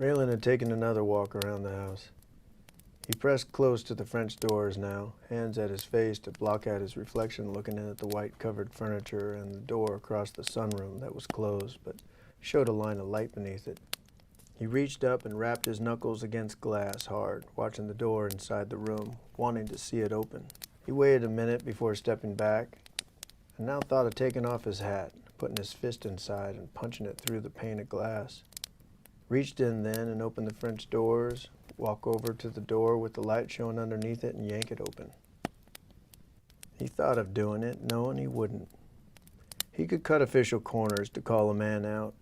Raylan had taken another walk around the house. He pressed close to the French doors now, hands at his face to block out his reflection looking in at the white-covered furniture and the door across the sunroom that was closed but showed a line of light beneath it. He reached up and rapped his knuckles against glass hard, watching the door inside the room, wanting to see it open. He waited a minute before stepping back, and now thought of taking off his hat, putting his fist inside and punching it through the pane of glass. Reached in then and opened the French doors, walk over to the door with the light showing underneath it and yank it open. He thought of doing it, knowing he wouldn't. He could cut official corners to call a man out,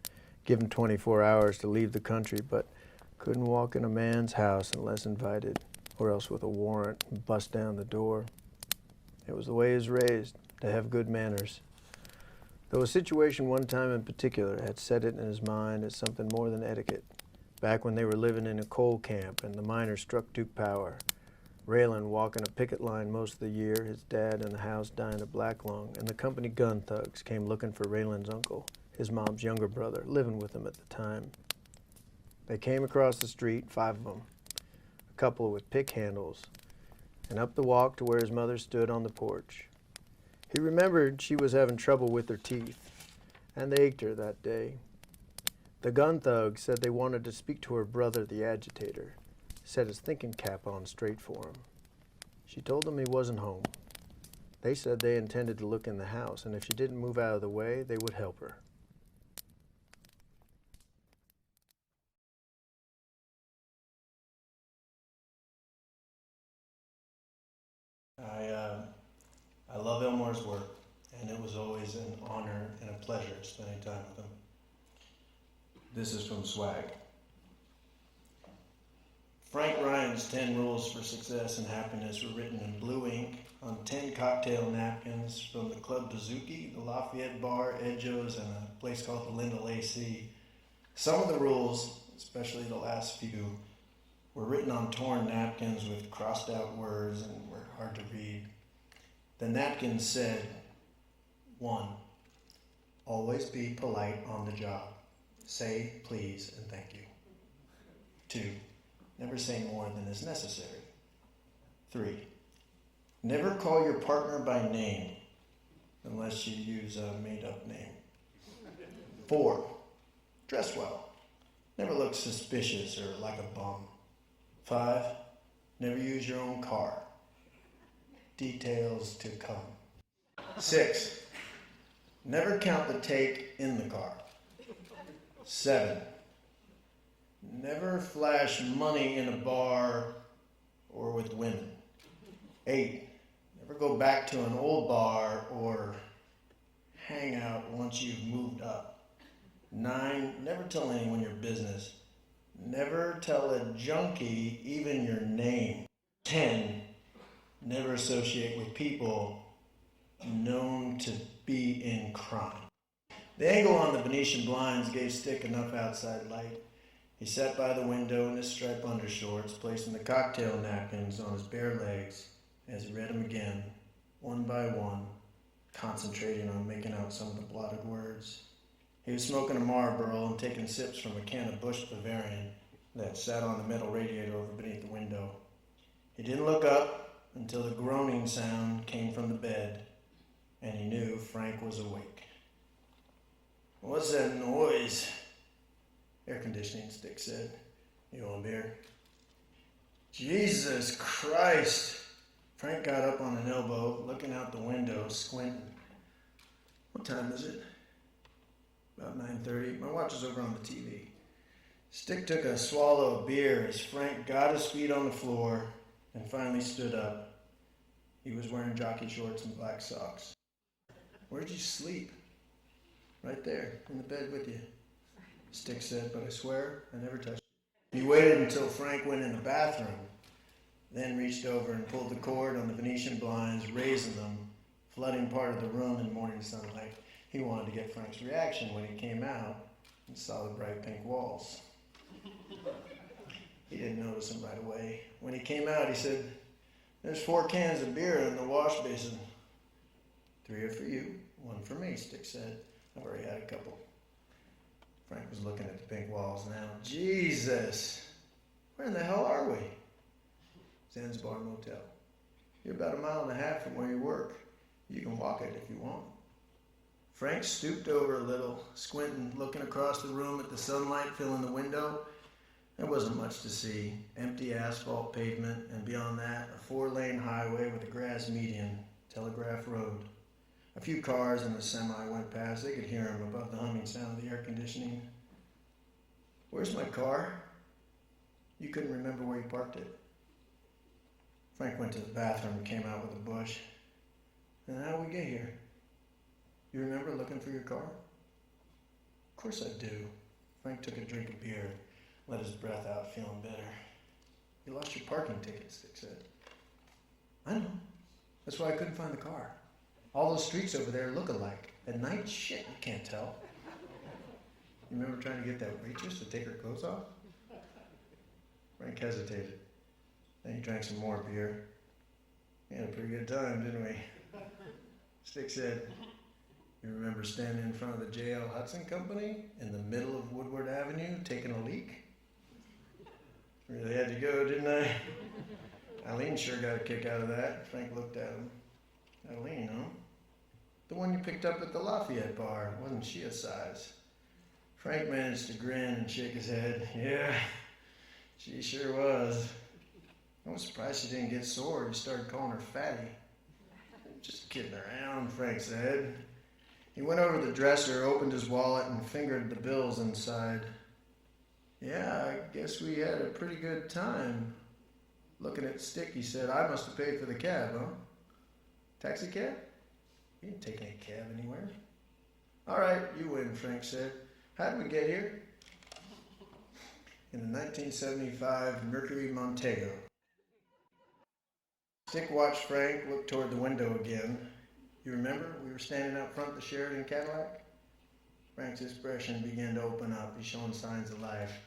give him 24 hours to leave the country, but couldn't walk in a man's house unless invited, or else with a warrant and bust down the door. It was the way he was raised, to have good manners. Though a situation one time in particular had set it in his mind as something more than etiquette, back when they were living in a coal camp and the miners struck Duke Power. Raylan walking a picket line most of the year, his dad in the house dying of black lung, and the company gun thugs came looking for Raylan's uncle, his mom's younger brother, living with him at the time. They came across the street, 5 of them, a couple with pick handles, and up the walk to where his mother stood on the porch. He remembered she was having trouble with her teeth, and they ached her that day. The gun thugs said they wanted to speak to her brother, the agitator, set his thinking cap on straight for him. She told them he wasn't home. They said they intended to look in the house, and if she didn't move out of the way, they would help her. I love Elmore's work, and it was always an honor and a pleasure spending time with him. This is from Swag. Frank Ryan's 10 Rules for Success and Happiness were written in blue ink on 10 cocktail napkins from the Club Bouzouki, the Lafayette Bar, Edjo's, and a place called the Lindell AC. Some of the rules, especially the last few, were written on torn napkins with crossed out words and were hard to read. The napkins said, 1. Always be polite on the job. Say please and thank you. 2. Never say more than is necessary. 3. Never call your partner by name unless you use a made-up name. 4. Dress well. Never look suspicious or like a bum. 5. Never use your own car. Details to come. 6. Never count the take in the car. 7. Never flash money in a bar or with women. 8. Never go back to an old bar or hang out once you've moved up. 9. Never tell anyone your business. Never tell a junkie even your name. 10. Never associate with people known to be in crime. The angle on the Venetian blinds gave Stick enough outside light. He sat by the window in his striped undershorts, placing the cocktail napkins on his bare legs as he read them again, one by one, concentrating on making out some of the blotted words. He was smoking a Marlboro and taking sips from a can of Busch Bavarian that sat on the metal radiator over beneath the window. He didn't look up until the groaning sound came from the bed, and he knew Frank was awake. What's that noise? Air conditioning, Stick said. You want a beer? Jesus Christ! Frank got up on an elbow, looking out the window, squinting. What time is it? About 9:30. My watch is over on the TV. Stick took a swallow of beer as Frank got his feet on the floor and finally stood up. He was wearing jockey shorts and black socks. Where'd you sleep? Right there, in the bed with you, Stick said, but I swear I never touched you. He waited until Frank went in the bathroom, then reached over and pulled the cord on the Venetian blinds, raising them, flooding part of the room in morning sunlight. He wanted to get Frank's reaction when he came out and saw the bright pink walls. He didn't notice him right away. When he came out, he said, "There's 4 cans of beer in the wash basin." 3 are for you, 1 for me, Stick said. I've already had a couple. Frank was looking at the pink walls now. Jesus! Where in the hell are we? Zanzibar Motel. You're about 1.5 miles from where you work. You can walk it if you want. Frank stooped over a little, squinting, looking across the room at the sunlight filling the window. There wasn't much to see. Empty asphalt pavement, and beyond that, a 4-lane highway with a grass median, Telegraph Road. A few cars and a semi went past. They could hear him above the humming sound of the air conditioning. Where's my car? You couldn't remember where you parked it. Frank went to the bathroom and came out with a bush. And how'd we get here? You remember looking for your car? Of course I do. Frank took a drink of beer, let his breath out, feeling better. You lost your parking ticket, Stick said. I know. That's why I couldn't find the car. All those streets over there look alike. At night, shit, you can't tell. You remember trying to get that waitress to take her clothes off? Frank hesitated. Then he drank some more beer. We had a pretty good time, didn't we? Stick said, you remember standing in front of the J.L. Hudson Company in the middle of Woodward Avenue taking a leak? Really had to go, didn't I? Eileen sure got a kick out of that. Frank looked at him. Eileen, huh? The one you picked up at the Lafayette bar. Wasn't she a size? Frank managed to grin and shake his head. Yeah, she sure was. I was surprised she didn't get sore. You started calling her fatty. Just kidding around, Frank said. He went over to the dresser, opened his wallet, and fingered the bills inside. Yeah, I guess we had a pretty good time. Looking at Stick, he said, I must have paid for the cab, huh? Taxi cab? You didn't take any cab anywhere. All right, you win, Frank said. How did we get here? In the 1975 Mercury Montego. Stick watched Frank look toward the window again. You remember? We were standing out front of the Sheridan Cadillac. Frank's expression began to open up. He's showing signs of life.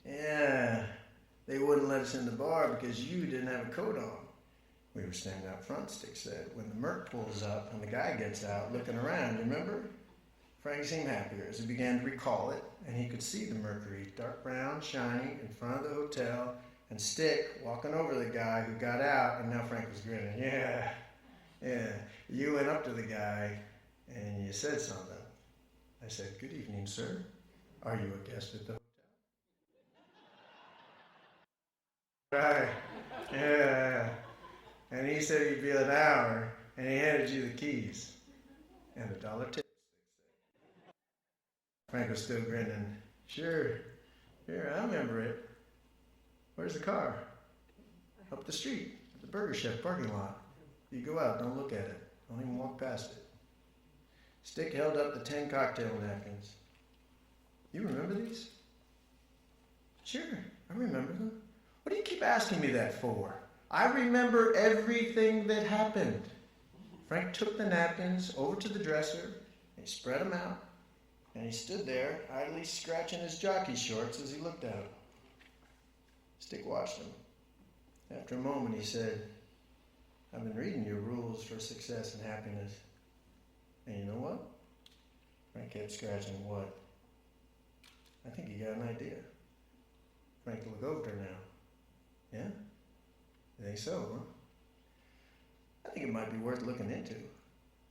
Yeah, they wouldn't let us in the bar because you didn't have a coat on. We were standing out front, Stick said, when the Merc pulls up and the guy gets out looking around, you remember? Frank seemed happier as he began to recall it, and he could see the Mercury, dark brown, shiny, in front of the hotel, and Stick walking over the guy who got out, and now Frank was grinning. Yeah. You went up to the guy, and you said something. I said, good evening, sir. Are you a guest at the hotel? Right. Yeah. And he said he'd be an hour, and he handed you the keys. And $1 tip. Frank was still grinning. Sure, I remember it. Where's the car? Up the street, at the Burger Chef parking lot. You go out, don't look at it. Don't even walk past it. Stick held up the 10 cocktail napkins. You remember these? Sure, I remember them. What do you keep asking me that for? I remember everything that happened. Frank took the napkins over to the dresser, and he spread them out, and he stood there, idly scratching his jockey shorts as he looked at them. Stick watched him. After a moment, he said, I've been reading your rules for success and happiness. And you know what? Frank kept scratching. What? I think you got an idea. Frank looked over to her now. Yeah? You think so, huh? I think it might be worth looking into.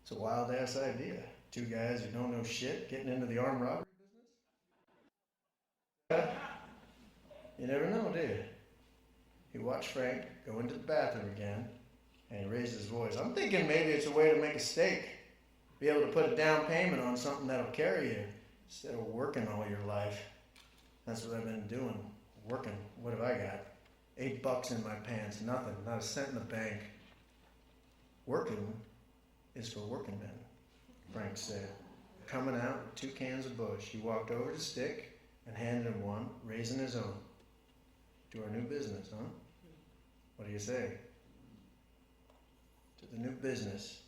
It's a wild-ass idea. 2 guys who don't know shit getting into the armed robbery business? You never know, do you? He watched Frank go into the bathroom again, and he raised his voice. I'm thinking maybe it's a way to make a stake. Be able to put a down payment on something that'll carry you instead of working all your life. That's what I've been doing. Working. What have I got? $8 in my pants. Nothing. Not a cent in the bank. Working is for working men, Frank said. Coming out with 2 cans of Bush, he walked over to Stick and handed him one, raising his own. To our new business, huh? What do you say? To the new business.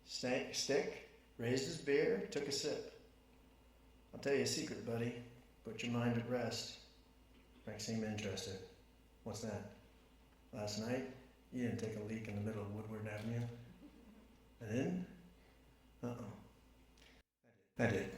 Stick raised his beer, took a sip. I'll tell you a secret, buddy. Put your mind at rest. Frank seemed interested. What's that? Last night, you didn't take a leak in the middle of Woodward Avenue? I didn't? Uh-oh. I did.